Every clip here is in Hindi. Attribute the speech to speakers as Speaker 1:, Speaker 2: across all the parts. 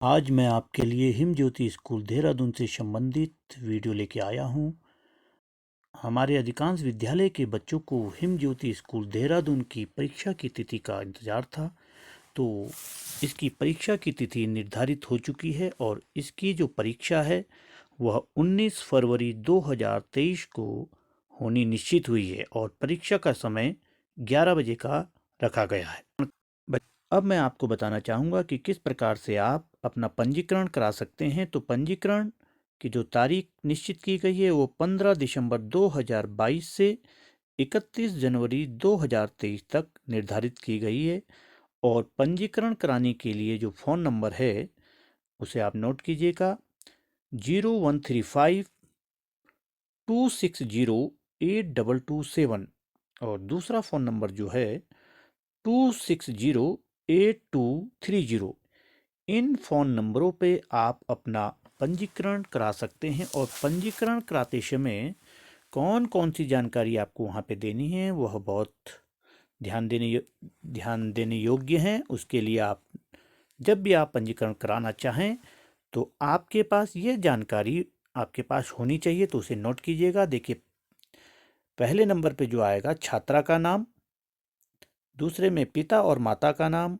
Speaker 1: आज मैं आपके लिए हिम ज्योति स्कूल देहरादून से संबंधित वीडियो लेके आया हूँ। हमारे अधिकांश विद्यालय के बच्चों को हिम ज्योति स्कूल देहरादून की परीक्षा की तिथि का इंतज़ार था, तो इसकी परीक्षा की तिथि निर्धारित हो चुकी है और इसकी जो परीक्षा है वह 19 फरवरी 2023 को होनी निश्चित हुई है और परीक्षा का समय 11 बजे का रखा गया है। अब मैं आपको बताना चाहूँगा कि किस प्रकार से आप अपना पंजीकरण करा सकते हैं। तो पंजीकरण की जो तारीख निश्चित की गई है वो 15 दिसंबर 2022 से 31 जनवरी 2023 तक निर्धारित की गई है और पंजीकरण कराने के लिए जो फ़ोन नंबर है उसे आप नोट कीजिएगा 0135-260-8227 और दूसरा फ़ोन नंबर जो है 260-8230। इन फ़ोन नंबरों पे आप अपना पंजीकरण करा सकते हैं और पंजीकरण कराते समय कौन कौन सी जानकारी आपको वहाँ पे देनी है वह बहुत ध्यान देने योग्य है। उसके लिए आप जब भी आप पंजीकरण कराना चाहें तो आपके पास ये जानकारी आपके पास होनी चाहिए, तो उसे नोट कीजिएगा। देखिए, पहले नंबर पे जो आएगा छात्रा का नाम, दूसरे में पिता और माता का नाम,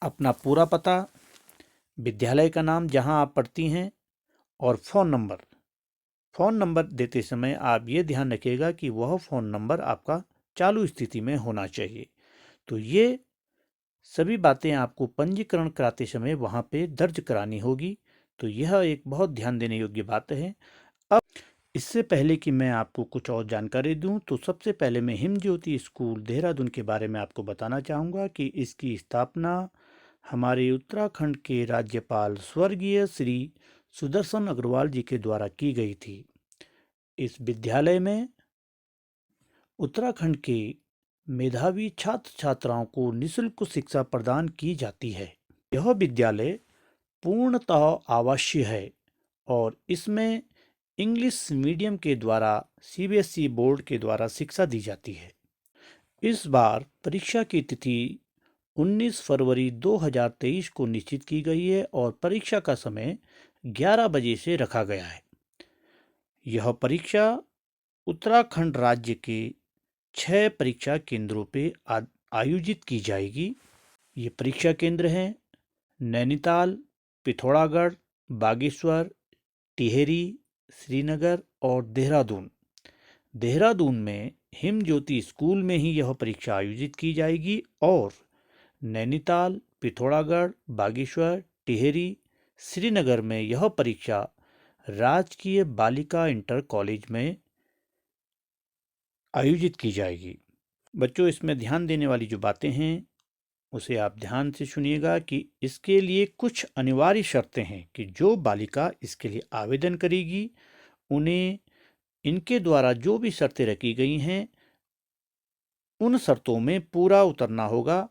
Speaker 1: अपना पूरा पता, विद्यालय का नाम जहां आप पढ़ती हैं और फ़ोन नंबर। फ़ोन नंबर देते समय आप ये ध्यान रखिएगा कि वह फ़ोन नंबर आपका चालू स्थिति में होना चाहिए। तो ये सभी बातें आपको पंजीकरण कराते समय वहाँ पे दर्ज करानी होगी। तो यह एक बहुत ध्यान देने योग्य बात है। अब इससे पहले कि मैं आपको कुछ और जानकारी दूं, तो सबसे पहले मैं हिम ज्योति स्कूल देहरादून के बारे में आपको बताना चाहूँगा कि इसकी स्थापना हमारे उत्तराखंड के राज्यपाल स्वर्गीय श्री सुदर्शन अग्रवाल जी के द्वारा की गई थी। इस विद्यालय में उत्तराखंड के मेधावी छात्र छात्राओं को निःशुल्क शिक्षा प्रदान की जाती है। यह विद्यालय पूर्णतः आवासीय है और इसमें इंग्लिश मीडियम के द्वारा सीबीएसई बोर्ड के द्वारा शिक्षा दी जाती है। इस बार परीक्षा की तिथि 19 फरवरी 2023 को निश्चित की गई है और परीक्षा का समय 11 बजे से रखा गया है। यह परीक्षा उत्तराखंड राज्य के 6 परीक्षा केंद्रों पे आयोजित की जाएगी। ये परीक्षा केंद्र हैं नैनीताल, पिथौरागढ़, बागेश्वर, टिहरी, श्रीनगर और देहरादून। देहरादून में हिम ज्योति स्कूल में ही यह परीक्षा आयोजित की जाएगी और नैनीताल, पिथौरागढ़, बागेश्वर, टिहरी, श्रीनगर में यह परीक्षा राजकीय बालिका इंटर कॉलेज में आयोजित की जाएगी। बच्चों, इसमें ध्यान देने वाली जो बातें हैं उसे आप ध्यान से सुनिएगा कि इसके लिए कुछ अनिवार्य शर्तें हैं कि जो बालिका इसके लिए आवेदन करेगी उन्हें इनके द्वारा जो भी शर्तें रखी गई हैं उन शर्तों में पूरा उतरना होगा।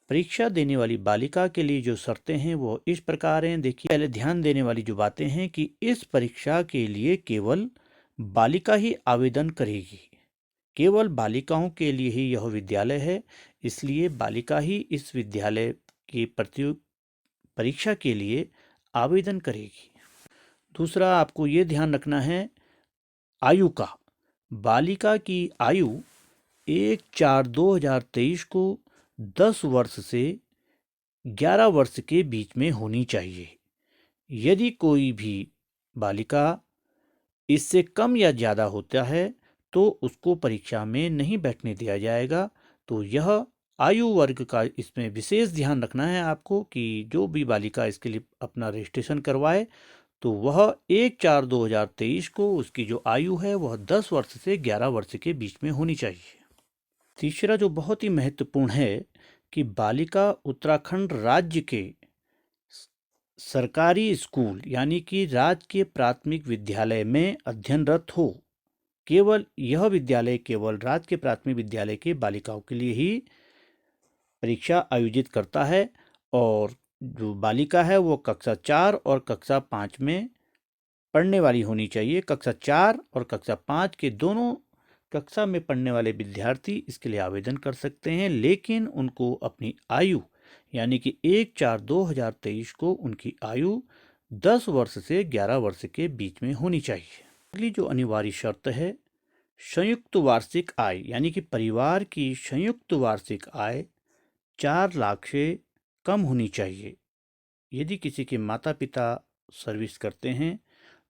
Speaker 1: परीक्षा देने वाली बालिका के लिए जो शर्तें हैं वो इस प्रकार हैं। देखिए, पहले ध्यान देने वाली जो बातें हैं कि इस परीक्षा के लिए केवल बालिका ही आवेदन करेगी। केवल बालिकाओं के लिए ही यह विद्यालय है, इसलिए बालिका ही इस विद्यालय की परीक्षा के लिए आवेदन करेगी। दूसरा, आपको ये ध्यान रखना है आयु का। बालिका की आयु 1/4/2023 को 10 वर्ष से 11 वर्ष के बीच में होनी चाहिए। यदि कोई भी बालिका इससे कम या ज़्यादा होता है तो उसको परीक्षा में नहीं बैठने दिया जाएगा। तो यह आयु वर्ग का इसमें विशेष ध्यान रखना है आपको कि जो भी बालिका इसके लिए अपना रजिस्ट्रेशन करवाए तो वह 1/4/2023 को उसकी जो आयु है वह 10 वर्ष से 11 वर्ष के बीच में होनी चाहिए। तीसरा जो बहुत ही महत्वपूर्ण है कि बालिका उत्तराखंड राज्य के सरकारी स्कूल यानी कि राजकीय प्राथमिक विद्यालय में अध्ययनरत हो। केवल यह विद्यालय केवल राजकीय प्राथमिक विद्यालय के बालिकाओं के लिए ही परीक्षा आयोजित करता है और जो बालिका है वो कक्षा 4 और कक्षा 5 में पढ़ने वाली होनी चाहिए। कक्षा 4 और कक्षा 5 के दोनों कक्षा में पढ़ने वाले विद्यार्थी इसके लिए आवेदन कर सकते हैं, लेकिन उनको अपनी आयु यानी कि 1/4/2023 को उनकी आयु 10 वर्ष से 11 वर्ष के बीच में होनी चाहिए। अगली जो अनिवार्य शर्त है, संयुक्त वार्षिक आय, यानी कि परिवार की संयुक्त वार्षिक आय 4 लाख से कम होनी चाहिए। यदि किसी के माता पिता सर्विस करते हैं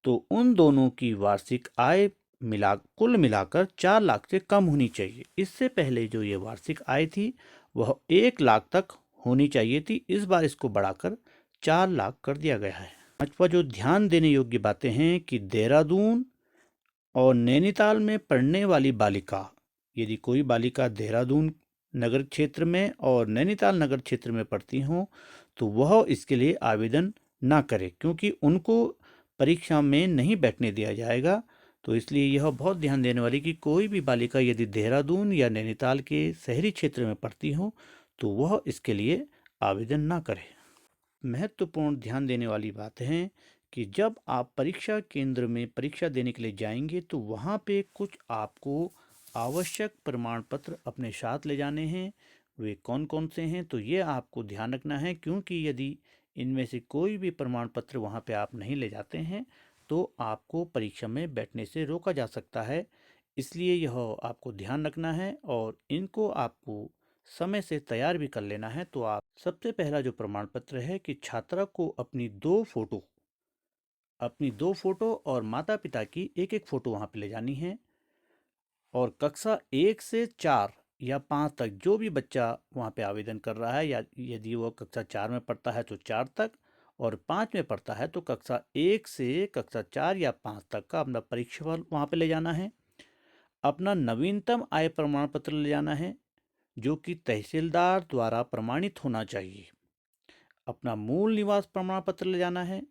Speaker 1: तो उन दोनों की वार्षिक आय कुल मिलाकर 4 लाख से कम होनी चाहिए। इससे पहले जो ये वार्षिक आय थी वह 1 लाख तक होनी चाहिए थी। इस बार इसको बढ़ाकर 4 लाख कर दिया गया है। पांचवा जो ध्यान देने योग्य बातें हैं कि देहरादून और नैनीताल में पढ़ने वाली बालिका, यदि कोई बालिका देहरादून नगर क्षेत्र में और नैनीताल नगर क्षेत्र में पढ़ती हों तो वह इसके लिए आवेदन ना करे, क्योंकि उनको परीक्षा में नहीं बैठने दिया जाएगा। तो इसलिए यह बहुत ध्यान देने वाली कि कोई भी बालिका यदि देहरादून या नैनीताल के शहरी क्षेत्र में पढ़ती हो तो वह इसके लिए आवेदन ना करे। महत्वपूर्ण ध्यान देने वाली बात है कि जब आप परीक्षा केंद्र में परीक्षा देने के लिए जाएंगे तो वहाँ पे कुछ आपको आवश्यक प्रमाण पत्र अपने साथ ले जाने हैं। वे कौन कौन से हैं तो ये आपको ध्यान रखना है, क्योंकि यदि इनमें से कोई भी प्रमाण पत्र वहाँ पे आप नहीं ले जाते हैं तो आपको परीक्षा में बैठने से रोका जा सकता है। इसलिए यह आपको ध्यान रखना है और इनको आपको समय से तैयार भी कर लेना है। तो आप सबसे पहला जो प्रमाण पत्र है कि छात्रा को अपनी दो फोटो और माता पिता की एक एक फोटो वहाँ पे ले जानी है। और कक्षा 1 से 4 या 5 तक जो भी बच्चा वहाँ पे आवेदन कर रहा है, या यदि वो कक्षा 4 में पढ़ता है तो 4 तक, और 5 में पढ़ता है तो कक्षा 1 से कक्षा 4 या 5 तक का अपना परीक्षाफल वहाँ पे ले जाना है। अपना नवीनतम आय प्रमाण पत्र ले जाना है जो कि तहसीलदार द्वारा प्रमाणित होना चाहिए। अपना मूल निवास प्रमाण पत्र ले जाना है,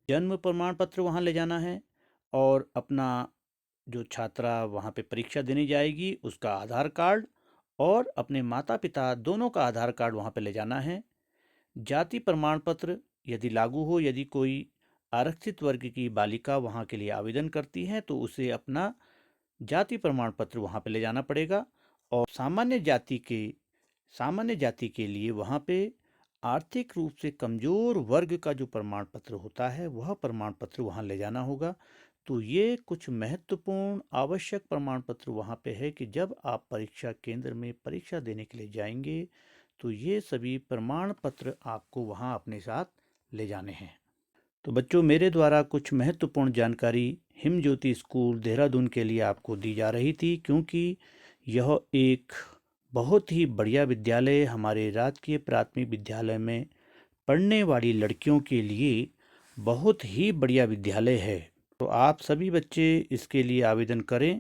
Speaker 1: जन्म प्रमाण पत्र वहाँ ले जाना है, और अपना जो छात्रा वहाँ पे परीक्षा देने जाएगी उसका आधार कार्ड और अपने माता पिता दोनों का आधार कार्ड वहाँ पे ले जाना है। जाति प्रमाण पत्र यदि लागू हो, यदि कोई आरक्षित वर्ग की बालिका वहाँ के लिए आवेदन करती है तो उसे अपना जाति प्रमाण पत्र वहाँ पे ले जाना पड़ेगा। और सामान्य जाति के लिए वहाँ पे आर्थिक रूप से कमजोर वर्ग का जो प्रमाण पत्र होता है वह प्रमाण पत्र वहाँ ले जाना होगा। तो ये कुछ महत्वपूर्ण आवश्यक प्रमाण पत्र वहाँ पे है कि जब आप परीक्षा केंद्र में परीक्षा देने के लिए जाएंगे तो ये सभी प्रमाण पत्र आपको वहाँ अपने साथ ले जाने हैं। तो बच्चों, मेरे द्वारा कुछ महत्वपूर्ण जानकारी हिमज्योति स्कूल देहरादून के लिए आपको दी जा रही थी, क्योंकि यह एक बहुत ही बढ़िया विद्यालय, हमारे राजकीय प्राथमिक विद्यालय में पढ़ने वाली लड़कियों के लिए बहुत ही बढ़िया विद्यालय है। तो आप सभी बच्चे इसके लिए आवेदन करें